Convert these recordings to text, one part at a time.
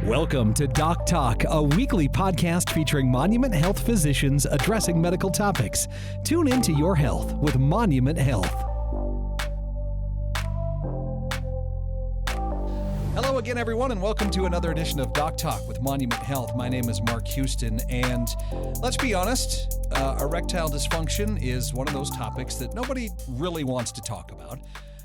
Welcome to Doc Talk, a weekly podcast featuring Monument Health physicians addressing medical topics. Tune into your health with Monument Health. Hello again, everyone, and welcome to another edition of Doc Talk with Monument Health. My name is Mark Houston, and let's be honest, erectile dysfunction is one of those topics that nobody really wants to talk about,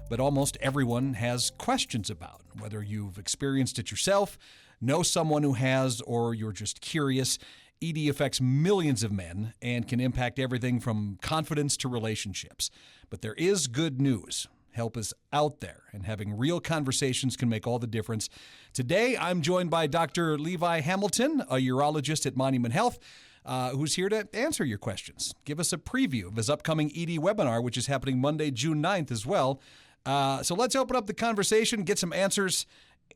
but almost everyone has questions about. Whether you've experienced it yourself, know someone who has, or you're just curious, ED affects millions of men and can impact everything from confidence to relationships. But there is good news. Help is out there, and having real conversations can make all the difference. Today, I'm joined by Dr. Levi Hamilton, a urologist at Monument Health, who's here to answer your questions. Give us a preview of his upcoming ED webinar, which is happening Monday, June 9th as well. So let's open up the conversation, get some answers,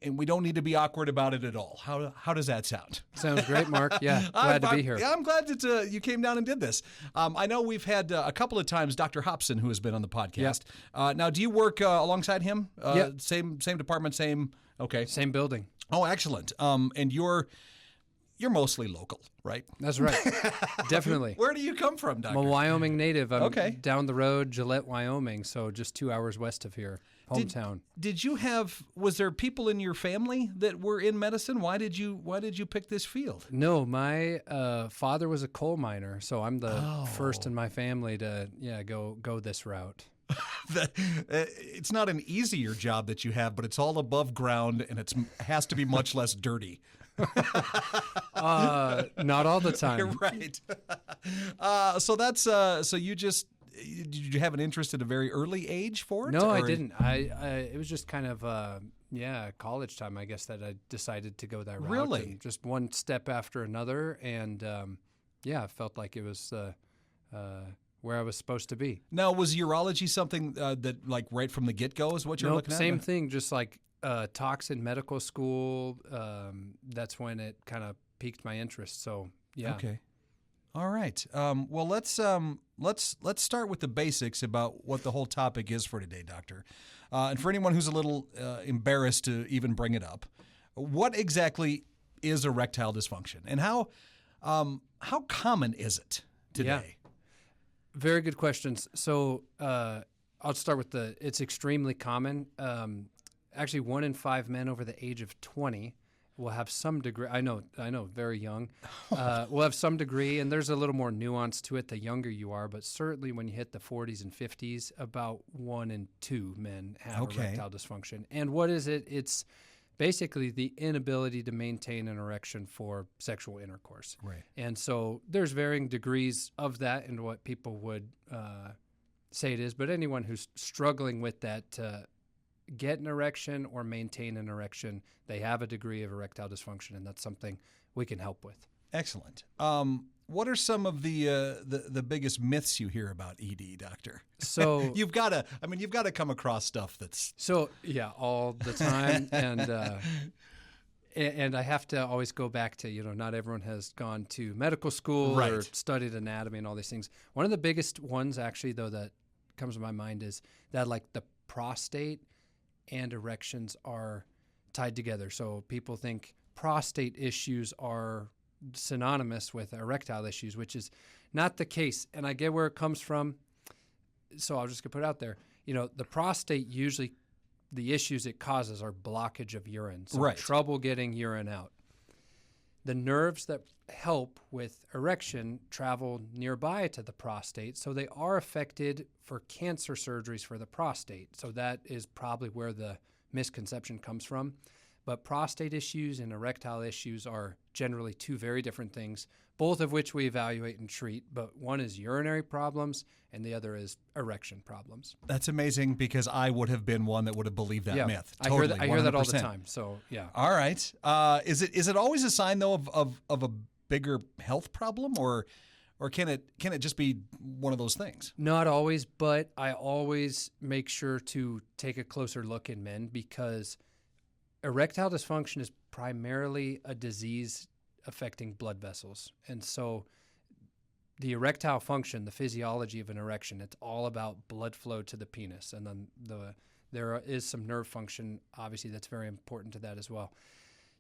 and we don't need to be awkward about it at all. How does that sound? Sounds great, Mark. Yeah, glad to be here. Yeah, I'm glad that you came down and did this. I know we've had a couple of times Dr. Hobson, who has been on the podcast. Yep. Now, do you work alongside him? Yep. Same department, same. Okay. Same building. Oh, excellent. And you're mostly local, right? That's right. Definitely. Where do you come from, Doctor? I'm a Wyoming native. I'm okay. Down the road, Gillette, Wyoming, so just 2 hours west of here, hometown. Was there people in your family that were in medicine? Why did you pick this field? No, my father was a coal miner, so I'm the first in my family to go this route. It's not an easier job that you have, but it's all above ground and it has to be much less dirty. Not all the time. Right. Did you have an interest at a very early age for it? No, I didn't. It was just kind of college time, I guess, that I decided to go that route. Really? And just one step after another, and I felt like it was where I was supposed to be. Now, was urology something that, like, right from the get-go is what you're looking at? Same thing, just like talks in medical school. That's when it kind of piqued my interest. So, yeah. Okay. All right. Well, let's start with the basics about what the whole topic is for today, Doctor. And for anyone who's a little embarrassed to even bring it up, what exactly is erectile dysfunction, and how common is it today? Yeah. Very good questions. So I'll start with it's extremely common. Actually, 1 in 5 men over the age of 20 will have some degree. I know, very young. Will have some degree, and there's a little more nuance to it the younger you are, but certainly when you hit the 40s and 50s, about 1 in 2 men have erectile dysfunction. And what is it? It's basically the inability to maintain an erection for sexual intercourse. Right. And so there's varying degrees of that and what people would say it is, but anyone who's struggling with that get an erection or maintain an erection, they have a degree of erectile dysfunction, and that's something we can help with. Excellent. What are some of the biggest myths you hear about ED, Doctor? So you've got to come across stuff that's all the time, and I have to always go back to not everyone has gone to medical school or studied anatomy and all these things. One of the biggest ones, actually, though, that comes to my mind is that, like, the prostate and erections are tied together. So people think prostate issues are synonymous with erectile issues, which is not the case. And I get where it comes from. So I'll just put it out there. The prostate, usually the issues it causes are blockage of urine. So trouble getting urine out. The nerves that help with erection travel nearby to the prostate, so they are affected for cancer surgeries for the prostate. So that is probably where the misconception comes from. But prostate issues and erectile issues are generally two very different things, both of which we evaluate and treat. But one is urinary problems and the other is erection problems. That's amazing, because I would have been one that would have believed that myth. Totally, I hear that all the time. So, yeah. All right. Is it always a sign, though, of a bigger health problem, or can it just be one of those things? Not always, but I always make sure to take a closer look in men, because erectile dysfunction is primarily a disease affecting blood vessels. And so the erectile function, the physiology of an erection, it's all about blood flow to the penis. And then there is some nerve function, obviously, that's very important to that as well.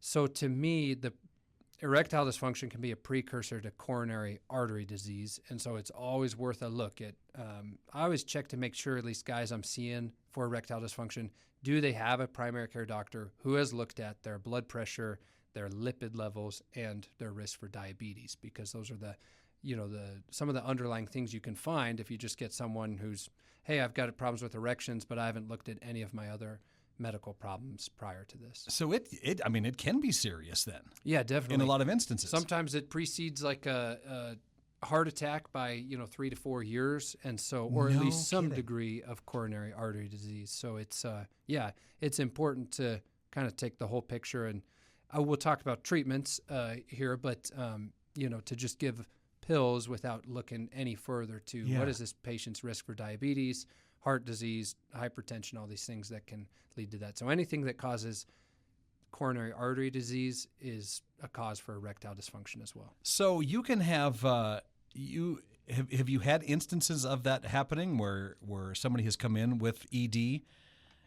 So to me, the erectile dysfunction can be a precursor to coronary artery disease, and so it's always worth a look at. I always check to make sure, at least guys I'm seeing for erectile dysfunction, do they have a primary care doctor who has looked at their blood pressure, their lipid levels, and their risk for diabetes, because those are some of the underlying things you can find if you just get someone who's, hey, I've got problems with erections, but I haven't looked at any of my other medical problems prior to this. So it can be serious then. Yeah, definitely. In a lot of instances. Sometimes it precedes like a heart attack by 3 to 4 years, and so, or at least some degree of coronary artery disease. So it's it's important to kind of take the whole picture, and we'll talk about treatments here, but to just give pills without looking any further to what is this patient's risk for diabetes, heart disease, hypertension, all these things that can lead to that. So anything that causes coronary artery disease is a cause for erectile dysfunction as well. So you can have have you had instances of that happening where somebody has come in with ED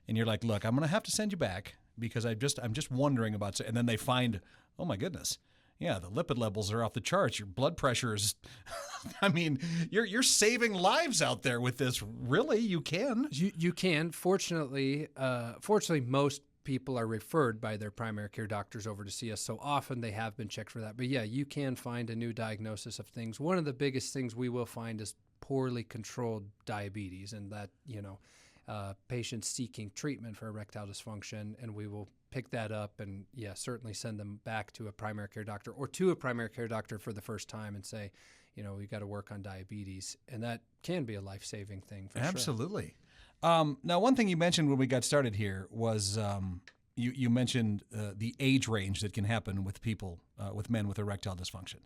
and you're like, look, I'm going to have to send you back because I'm just wondering about, and then they find, oh my goodness, yeah, the lipid levels are off the charts. Your blood pressure is, I mean, you're saving lives out there with this. Really, you can. You can. Fortunately, most people are referred by their primary care doctors over to see us. So often they have been checked for that. But yeah, you can find a new diagnosis of things. One of the biggest things we will find is poorly controlled diabetes, and that, patients seeking treatment for erectile dysfunction, and we will pick that up and certainly send them back to a primary care doctor or to a primary care doctor for the first time and say, we've got to work on diabetes. And that can be a life-saving thing for sure. Absolutely. Now, one thing you mentioned when we got started here was you mentioned the age range that can happen with people, with men with erectile dysfunction.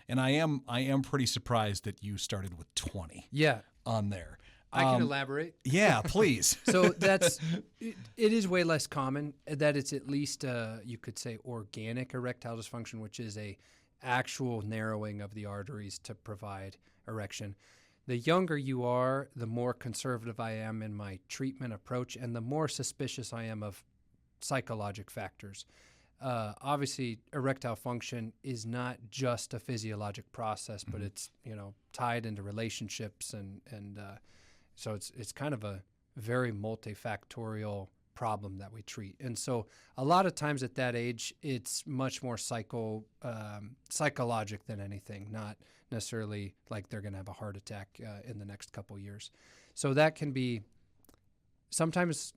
And I am pretty surprised that you started with 20 on there. I can elaborate. Yeah, please. So it is way less common that it's at least, you could say, organic erectile dysfunction, which is a actual narrowing of the arteries to provide erection. The younger you are, the more conservative I am in my treatment approach, and the more suspicious I am of psychologic factors. Obviously, erectile function is not just a physiologic process, but it's tied into relationships, and so it's kind of a very multifactorial problem that we treat. And so a lot of times at that age, it's much more psychologic than anything, not necessarily like they're going to have a heart attack in the next couple years. So that can be sometimes,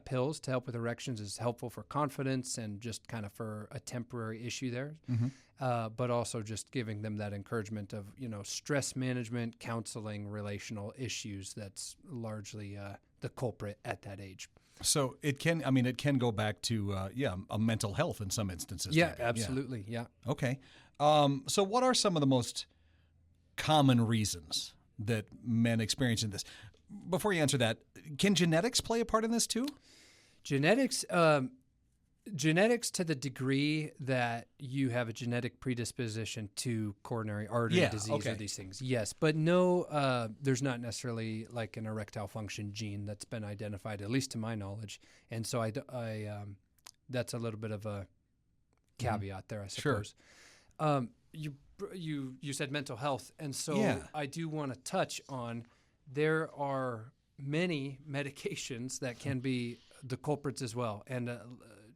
pills to help with erections is helpful for confidence and just kind of for a temporary issue there. But also just giving them that encouragement of, stress management, counseling, relational issues. That's largely the culprit at that age. So it can go back to, a mental health in some instances. Yeah, maybe. absolutely. Yeah. Okay. So what are some of the most common reasons that men experience in this? Before you answer that, can genetics play a part in this too? Genetics to the degree that you have a genetic predisposition to coronary artery disease or these things. Yes, but no, there's not necessarily like an erectile function gene that's been identified, at least to my knowledge. And so I that's a little bit of a caveat there, I suppose. Sure. You said mental health, and so I do want to touch on there are many medications that can be the culprits as well. And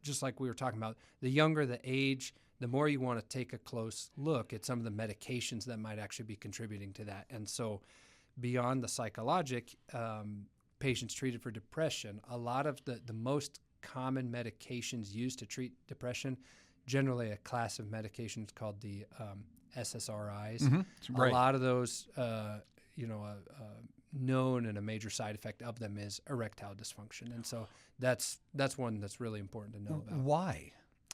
just like we were talking about, the younger the age, the more you want to take a close look at some of the medications that might actually be contributing to that. And so beyond the psychologic, patients treated for depression, a lot of the most common medications used to treat depression, generally a class of medications called the SSRIs. Mm-hmm. Right. A lot of those, known and a major side effect of them is erectile dysfunction. And so that's one that's really important to know about. Why?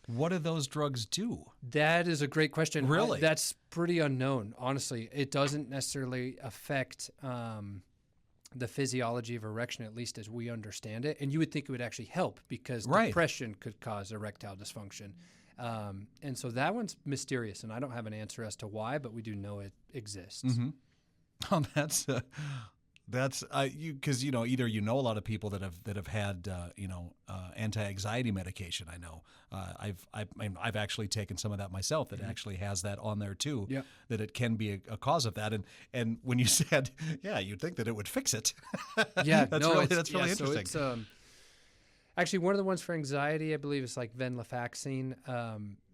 What do those drugs do? That is a great question. Really? That's pretty unknown, honestly. It doesn't necessarily affect the physiology of erection, at least as we understand it. And you would think it would actually help because depression could cause erectile dysfunction. And so that one's mysterious, and I don't have an answer as to why, but we do know it exists. Mm-hmm. Oh, That's because either a lot of people that have had anti-anxiety medication. I know I've actually taken some of that myself. That actually has that on there too. Yep. That it can be a cause of that. And when you said, you'd think that it would fix it. Yeah, that's really interesting. So it's actually one of the ones for anxiety, I believe, is like venlafaxine.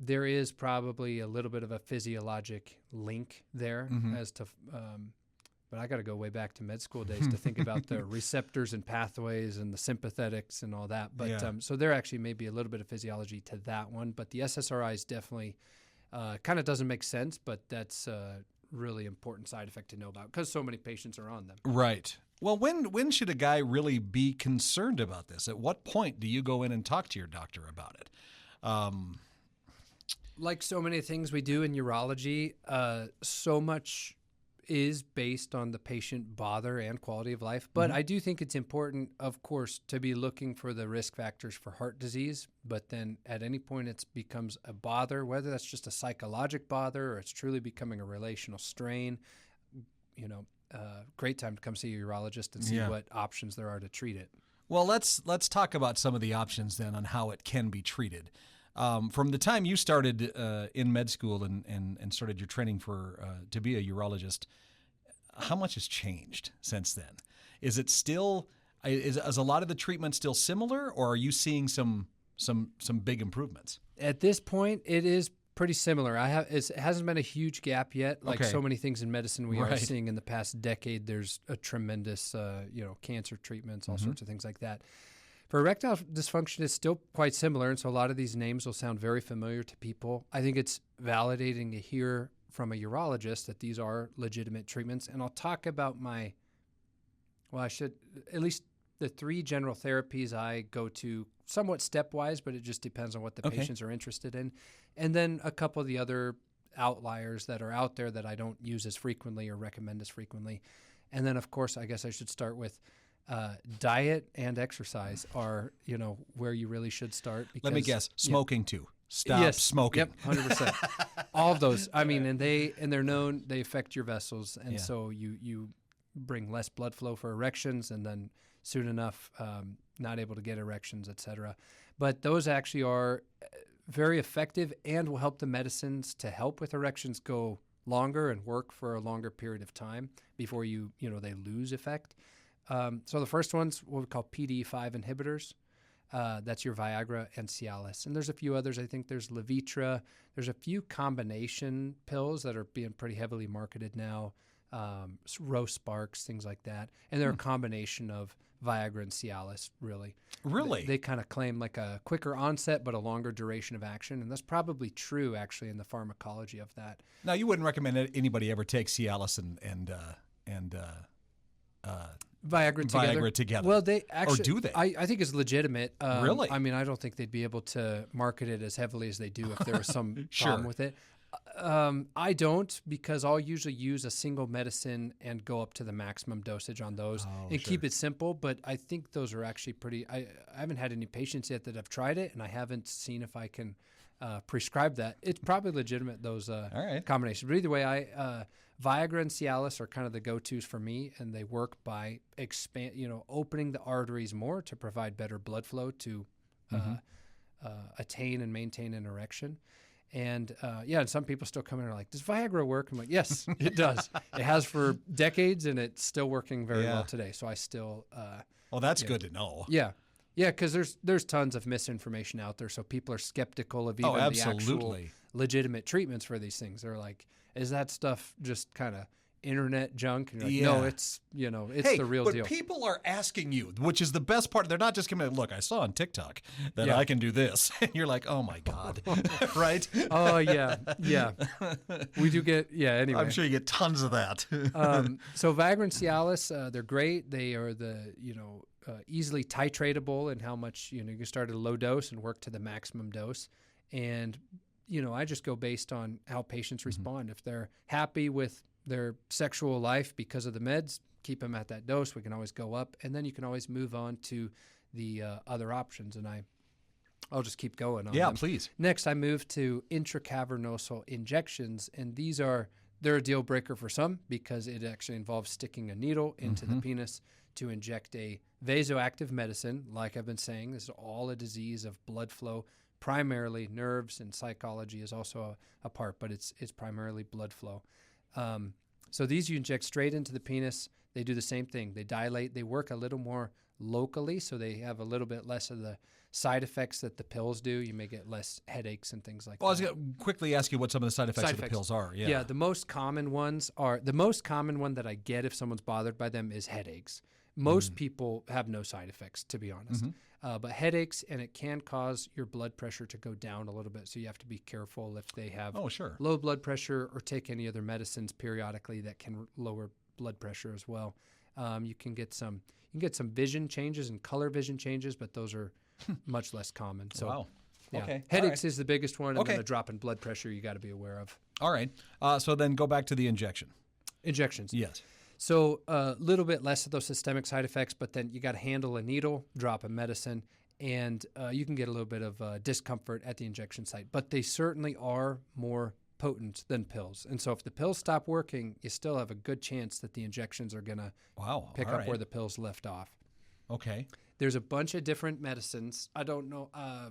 There is probably a little bit of a physiologic link there as to. But I got to go way back to med school days to think about the receptors and pathways and the sympathetics and all that. But so there actually may be a little bit of physiology to that one. But the SSRIs definitely kind of doesn't make sense, but that's a really important side effect to know about because so many patients are on them. Right. Well, when should a guy really be concerned about this? At what point do you go in and talk to your doctor about it? Like so many things we do in urology, so much is based on the patient bother and quality of life. But I do think it's important, of course, to be looking for the risk factors for heart disease. But then at any point it becomes a bother, whether that's just a psychologic bother or it's truly becoming a relational strain, great time to come see your urologist and see what options there are to treat it. Well, let's talk about some of the options then on how it can be treated. From the time you started in med school and started your training to be a urologist, how much has changed since then? Is it still is a lot of the treatment still similar, or are you seeing some big improvements? At this point, it is pretty similar. It hasn't been a huge gap yet. Like so many things in medicine, we are seeing in the past decade. There's a tremendous cancer treatments, all sorts of things like that. For erectile dysfunction, it's still quite similar, and so a lot of these names will sound very familiar to people. I think it's validating to hear from a urologist that these are legitimate treatments, and I'll talk about I should at least the 3 general therapies I go to somewhat stepwise, but it just depends on what the patients are interested in, and then a couple of the other outliers that are out there that I don't use as frequently or recommend as frequently. And then, of course, I guess I should start with diet and exercise are, where you really should start. Because, let me guess, smoking too. Stop smoking. Yep, 100%. All of those. I mean, and they're known, they affect your vessels. And so you bring less blood flow for erections and then soon enough not able to get erections, et cetera. But those actually are very effective and will help the medicines to help with erections go longer and work for a longer period of time before they lose effect. So the first one's what we call PDE5 inhibitors. That's your Viagra and Cialis. And there's a few others. I think there's Levitra. There's a few combination pills that are being pretty heavily marketed now, Rose Sparks, things like that. And they're a combination of Viagra and Cialis, really. Really? They kind of claim like a quicker onset but a longer duration of action. And that's probably true, actually, in the pharmacology of that. Now, you wouldn't recommend anybody ever take Cialis and Viagra together. Well, they actually, or do they? I think it's legitimate. Really? I mean, I don't think they'd be able to market it as heavily as they do if there was some problem with it. I don't, because I'll usually use a single medicine and go up to the maximum dosage on those and keep it simple. But I think those are actually pretty. I haven't had any patients yet that have tried it, and I haven't seen if I can prescribe that. It's probably legitimate, those combinations. But either way, Viagra and Cialis are kind of the go-tos for me, and they work by opening the arteries more to provide better blood flow to attain and maintain an erection. And and some people still come in and are like, does Viagra work? I'm like, yes, it does. It has for decades, and it's still working very well today. So I still well, that's good to know. Yeah, because there's tons of misinformation out there, so people are skeptical of even the actual legitimate treatments for these things. They're like, is that stuff just kind of internet junk? And you're like, no, it's the real deal. But people are asking you, which is the best part. They're not just coming, look, I saw on TikTok that I can do this. And you're like, oh my God. Right? Oh yeah. We do get, anyway. I'm sure you get tons of that. So Viagra and Cialis, they're great. They are the, easily titratable in how much, you can start at a low dose and work to the maximum dose. And, I just go based on how patients respond. If they're happy with their sexual life because of the meds, keep them at that dose. We can always go up, and then you can always move on to the other options. And I'll just keep going on them. Please. Next, I move to intracavernosal injections, and these are they're a deal breaker for some because it actually involves sticking a needle into the penis to inject a vasoactive medicine. Like I've been saying, this is all a disease of blood flow, primarily nerves, and psychology is also a part, but it's primarily blood flow. So these you inject straight into the penis. They do the same thing. They dilate. They work a little more locally, so they have a little bit less of the side effects that the pills do. You may get less headaches and things like that. I was going to quickly ask you what some of the side effects of the pills are. Yeah, the most common ones are, the most common one that I get if someone's bothered by them is headaches. Most people have no side effects, to be honest. But headaches, and it can cause your blood pressure to go down a little bit, so you have to be careful if they have low blood pressure or take any other medicines periodically that can lower blood pressure as well. You can get some vision changes and color vision changes, but those are much less common. So, headaches is the biggest one, and then a drop in blood pressure you got to be aware of. All right. So then go back to the injection. Injections. Yes. So a little bit less of those systemic side effects, but then you got to handle a needle, drop a medicine, and you can get a little bit of discomfort at the injection site. But they certainly are more potent than pills. And so if the pills stop working, you still have a good chance that the injections are going to pick up where the pills left off. Okay. There's a bunch of different medicines. I don't know, I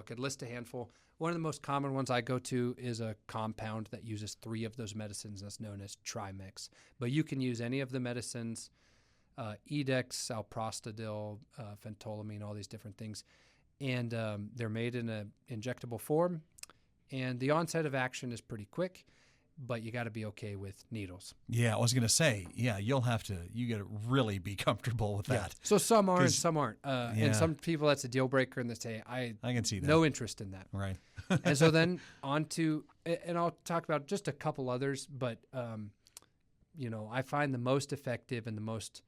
could list a handful. One of the most common ones I go to is a compound that uses 3 of those medicines that's known as trimix. But you can use any of the medicines, Edex, alprostadil, phentolamine, all these different things. And they're made in an injectable form. And the onset of action is pretty quick, but you got to be okay with needles. Yeah, I was going to say, you got to really be comfortable with that. So some are and some aren't. And some people, that's a deal breaker, and they say, I can see that. No interest in that. Right. And so then on to, and I'll talk about just a couple others, but, I find the most effective and the most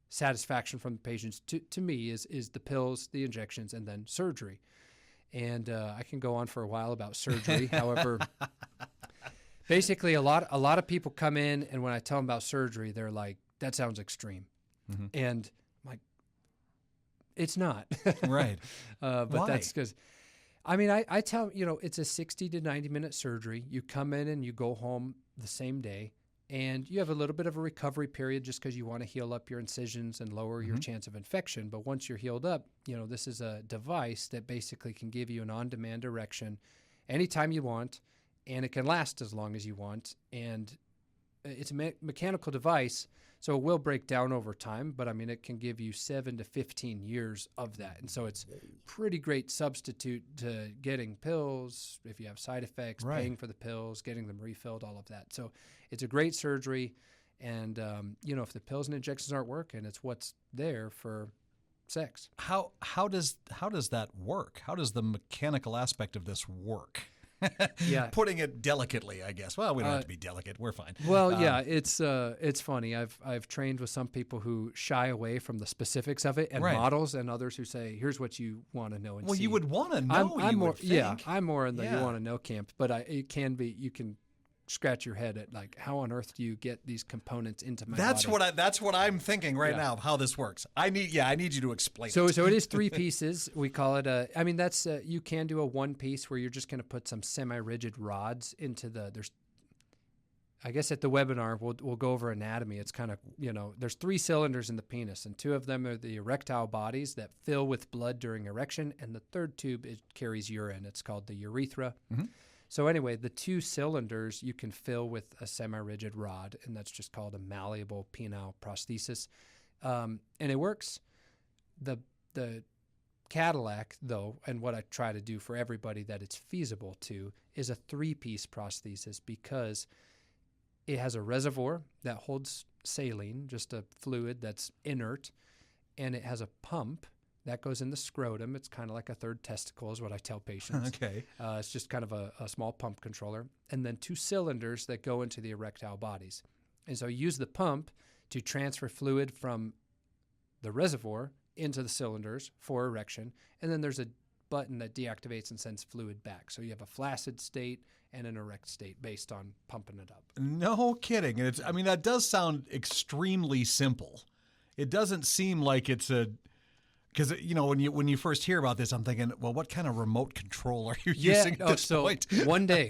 satisfaction from the patients to me is the pills, the injections, and then surgery. And I can go on for a while about surgery. However, basically a lot of people come in, and when I tell them about surgery, they're like, that sounds extreme. And I'm like, it's not. Right. But why? That's because, I tell them, it's a 60 to 90 minute surgery. You come in and you go home the same day, and you have a little bit of a recovery period just because you want to heal up your incisions and lower your chance of infection. But once you're healed up, this is a device that basically can give you an on-demand erection anytime you want, and it can last as long as you want. And it's a mechanical device, so it will break down over time, but it can give you 7 to 15 years of that. And so it's pretty great substitute to getting pills if you have side effects, paying for the pills, getting them refilled, all of that. So it's a great surgery. And, if the pills and injections aren't working, it's what's there for sex. How does that work? How does the mechanical aspect of this work? Putting it delicately, I guess. Well, we don't have to be delicate. We're fine. Well, it's funny. I've trained with some people who shy away from the specifics of it and models, and others who say, "Here's what you want to know and see." Well, you would want to know. I'm more, I'm more in the you want to know camp, but it can be. You can scratch your head at like, how on earth do you get these components into my body? That's what I'm thinking right now of how this works. I need you to explain it. So it is 3 pieces. We call it you can do a 1 piece where you're just going to put some semi-rigid rods into I guess at the webinar we'll go over anatomy. It's kind of, there's 3 cylinders in the penis, and 2 of them are the erectile bodies that fill with blood during erection, and the third tube carries urine. It's called the urethra. So anyway, the 2 cylinders you can fill with a semi-rigid rod, and that's just called a malleable penile prosthesis. And it works. The Cadillac, though, and what I try to do for everybody that it's feasible to, is a 3-piece prosthesis, because it has a reservoir that holds saline, just a fluid that's inert, and it has a pump that goes in the scrotum. It's kind of like a third testicle is what I tell patients. Okay. It's just kind of a small pump controller. And then 2 cylinders that go into the erectile bodies. And so you use the pump to transfer fluid from the reservoir into the cylinders for erection. And then there's a button that deactivates and sends fluid back. So you have a flaccid state and an erect state based on pumping it up. No kidding. And that does sound extremely simple. It doesn't seem like it's Because when you first hear about this, I'm thinking, well, what kind of remote control are you using at this point? one day.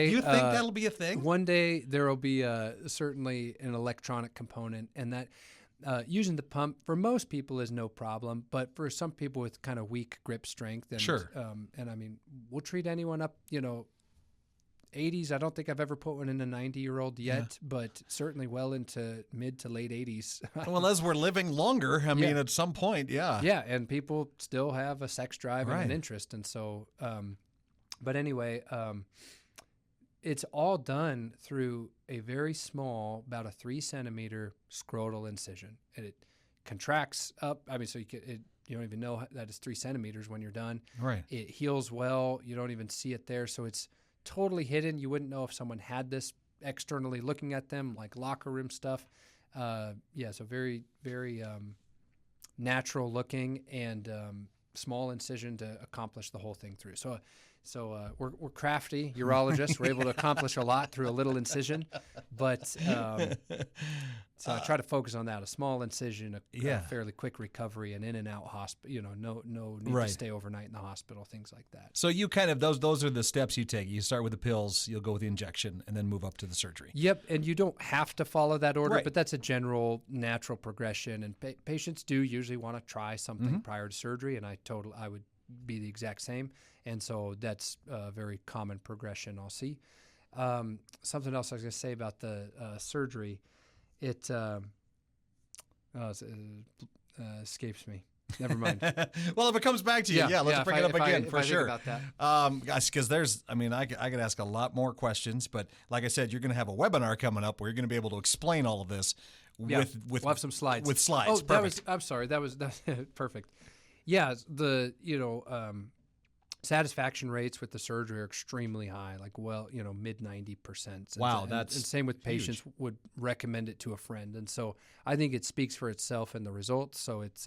You think that'll be a thing? One day there will be certainly an electronic component, and that using the pump for most people is no problem, but for some people with kind of weak grip strength, and sure. And I mean, we'll treat anyone up, 80s. I don't think I've ever put one in a 90-year-old yet, but certainly well into mid to late 80s. Well, as we're living longer, I mean, at some point, Yeah, and people still have a sex drive and an interest. And so, but anyway, it's all done through a very small, about a 3-centimeter scrotal incision. And it contracts up. I mean, so you don't even know that it's 3 centimeters when you're done. Right. It heals well. You don't even see it there. So it's totally hidden. You wouldn't know if someone had this externally looking at them, like locker room stuff. So very, very natural looking and small incision to accomplish the whole thing through. So we're crafty urologists. We're able to accomplish a lot through a little incision, but so I try to focus on that: a small incision, a fairly quick recovery, and in and out hospital. No need to stay overnight in the hospital, things like that. So you kind of those are the steps you take. You start with the pills, you'll go with the injection, and then move up to the surgery. Yep, and you don't have to follow that order, but that's a general natural progression. And patients do usually want to try something prior to surgery, and I would be the exact same. And so that's a very common progression I'll see. Something else I was going to say about the surgery, it escapes me. Never mind. Well, if it comes back to you, let's bring it up again for sure. Think about that. Guys, because I could ask a lot more questions, but like I said, you're going to have a webinar coming up where you're going to be able to explain all of this we'll have some slides. With slides. Oh, perfect. I'm sorry. That's perfect. Yeah, satisfaction rates with the surgery are extremely high, like mid 90%. Wow, and same with patients would recommend it to a friend, and so I think it speaks for itself in the results. So it's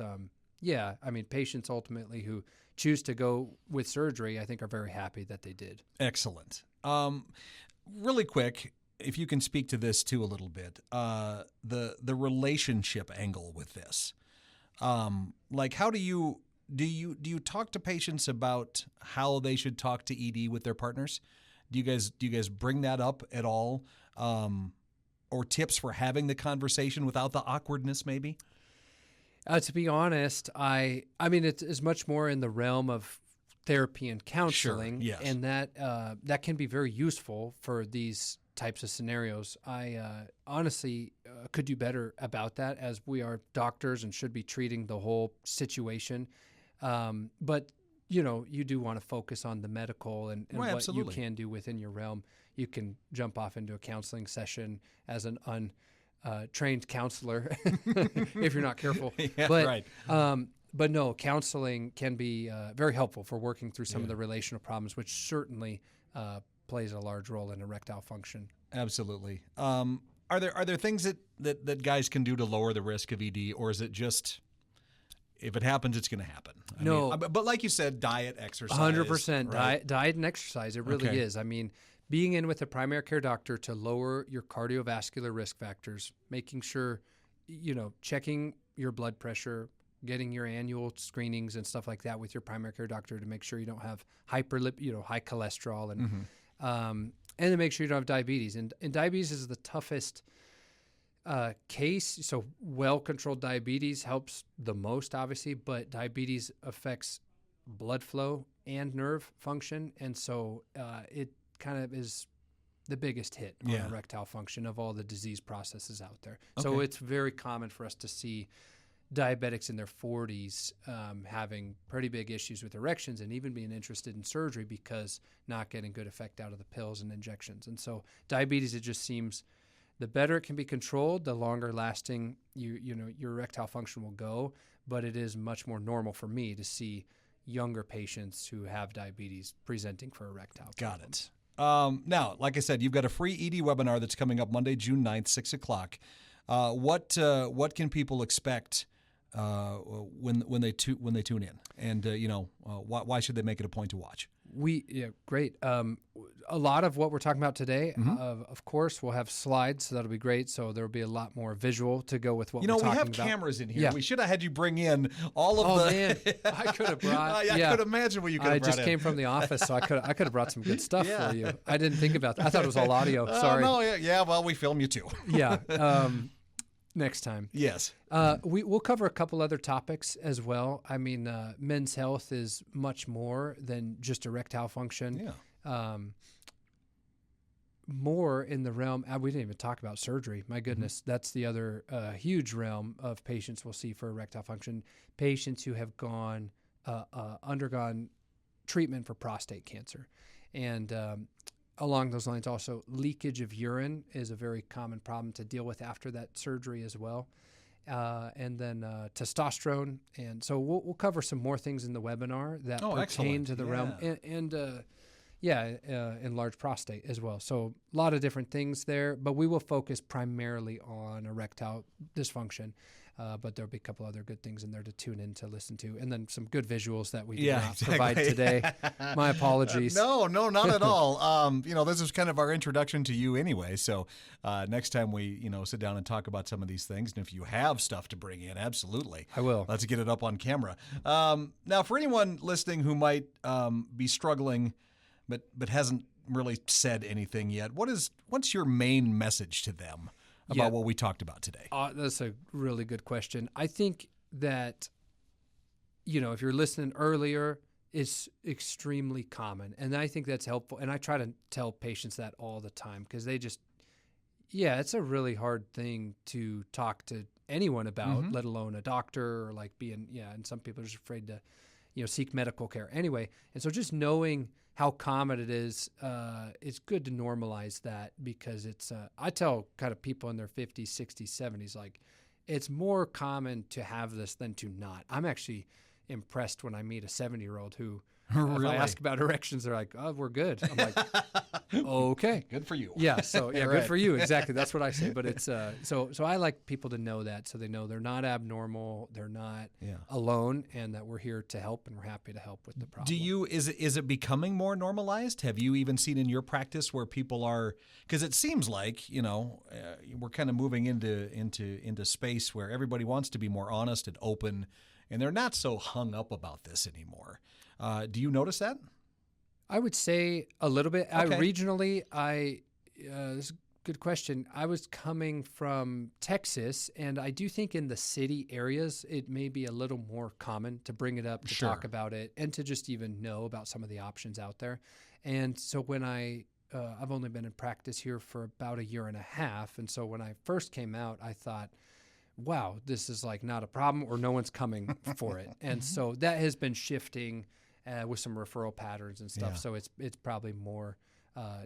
patients ultimately who choose to go with surgery, I think, are very happy that they did. Excellent. Really quick, if you can speak to this too a little bit, the relationship angle with this, like how do you talk to patients about how they should talk to ED with their partners? Do you guys bring that up at all, or tips for having the conversation without the awkwardness, maybe? To be honest, I mean it's much more in the realm of therapy and counseling, sure, yes. And that can be very useful for these types of scenarios. I honestly could do better about that, as we are doctors and should be treating the whole situation. But you do want to focus on the medical and right, what absolutely. you can do within your realm. You can jump off into a counseling session as an untrained counselor if you're not careful. Yeah, right. But no, counseling can be very helpful for working through some of the relational problems, which certainly plays a large role in erectile function. Absolutely. Are there things that guys can do to lower the risk of ED, or is it just if it happens, it's going to happen? I mean, but like you said, diet, exercise. 100%. Right? Diet and exercise. It really is. I mean, being in with a primary care doctor to lower your cardiovascular risk factors, making sure, checking your blood pressure, getting your annual screenings and stuff like that with your primary care doctor to make sure you don't have high cholesterol, and and to make sure you don't have diabetes. And diabetes is the toughest case. So well-controlled diabetes helps the most, obviously, but diabetes affects blood flow and nerve function. And so it kind of is the biggest hit on erectile function of all the disease processes out there. Okay. So it's very common for us to see diabetics in their 40s having pretty big issues with erections and even being interested in surgery because not getting good effect out of the pills and injections. And so diabetes, it just seems the better it can be controlled, the longer lasting your erectile function will go. But it is much more normal for me to see younger patients who have diabetes presenting for erectile problems. Got it. Now, like I said, you've got a free ED webinar that's coming up Monday, June 9th, 6 o'clock. What can people expect when they tune in, and why should they make it a point to watch? Great. a lot of what we're talking about today, of course, we'll have slides, so that'll be great. So there'll be a lot more visual to go with what we're talking about. We have cameras in here. Yeah. We should have had you bring in all of the... man, I could have brought... I could imagine what you could have brought I just came from the office, so I could have brought some good stuff for you. I didn't think about that. I thought it was all audio. Sorry. Well, we film you too. Next time. Yes. We'll cover a couple other topics as well. I mean, men's health is much more than just erectile function. Yeah. More in the realm, we didn't even talk about surgery. My goodness, that's the other huge realm of patients we'll see for erectile function. Patients who have undergone treatment for prostate cancer. And along those lines also, leakage of urine is a very common problem to deal with after that surgery as well. And then testosterone. And so we'll cover some more things in the webinar that pertain to the realm and enlarged prostate as well. So a lot of different things there, but we will focus primarily on erectile dysfunction. But there'll be a couple other good things in there to tune in to listen to, and then some good visuals that we did not provide today. My apologies. No, not at all. This is kind of our introduction to you anyway. So next time we, sit down and talk about some of these things, and if you have stuff to bring in, absolutely, I will. Let's get it up on camera. Now, for anyone listening who might be struggling, but hasn't really said anything yet, what's your main message to them about what we talked about today? That's a really good question. I think that, if you're listening earlier, it's extremely common. And I think that's helpful. And I try to tell patients that all the time because they just, it's a really hard thing to talk to anyone about, let alone a doctor or and some people are just afraid to, seek medical care anyway. And so just knowing how common it is, it's good to normalize that because it's, I tell kind of people in their 50s, 60s, 70s, like it's more common to have this than to not. I'm actually impressed when I meet a 70-year-old who, really? If I ask about erections, they're like, oh, we're good. I'm like, okay. Good for you. Yeah, so good for you. Exactly. That's what I say. But it's, so I like people to know that so they know they're not abnormal, they're not alone, and that we're here to help and we're happy to help with the problem. Is it becoming more normalized? Have you even seen in your practice where people are, because it seems like, we're kind of moving into space where everybody wants to be more honest and open, and they're not so hung up about this anymore. Do you notice that? I would say a little bit. Okay. Regionally, this is a good question. I was coming from Texas, and I do think in the city areas, it may be a little more common to bring it up, to talk about it, and to just even know about some of the options out there. And so when I've only been in practice here for about a year and a half, and so when I first came out, I thought, wow, this is like not a problem or no one's coming for it. And so that has been shifting with some referral patterns and stuff. So it's probably more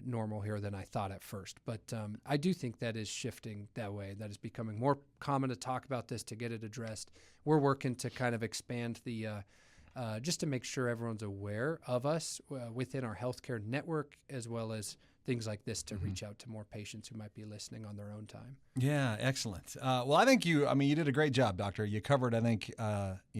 normal here than I thought at first. But I do think that is shifting that way. That is becoming more common to talk about this, to get it addressed. We're working to kind of expand the, just to make sure everyone's aware of us within our healthcare network, as well as things like this to reach out to more patients who might be listening on their own time. Yeah, excellent. Well, I think you did a great job, Doctor. You covered, I think,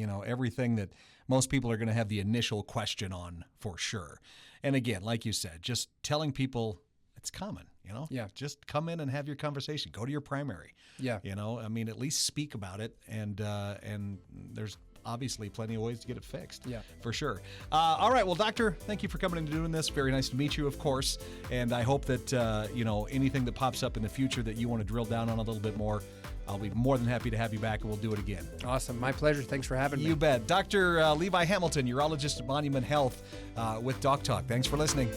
everything that most people are going to have the initial question on for sure. And again, like you said, just telling people it's common, Yeah. Just come in and have your conversation. Go to your primary. Yeah. At least speak about it. And there's obviously plenty of ways to get it fixed. Yeah, for sure. All right. Well, Doctor, thank you for coming and doing this. Very nice to meet you, of course. And I hope that, anything that pops up in the future that you want to drill down on a little bit more, I'll be more than happy to have you back, and we'll do it again. Awesome. My pleasure. Thanks for having me. You bet. Dr. Levi Hamilton, urologist at Monument Health with Doc Talk. Thanks for listening.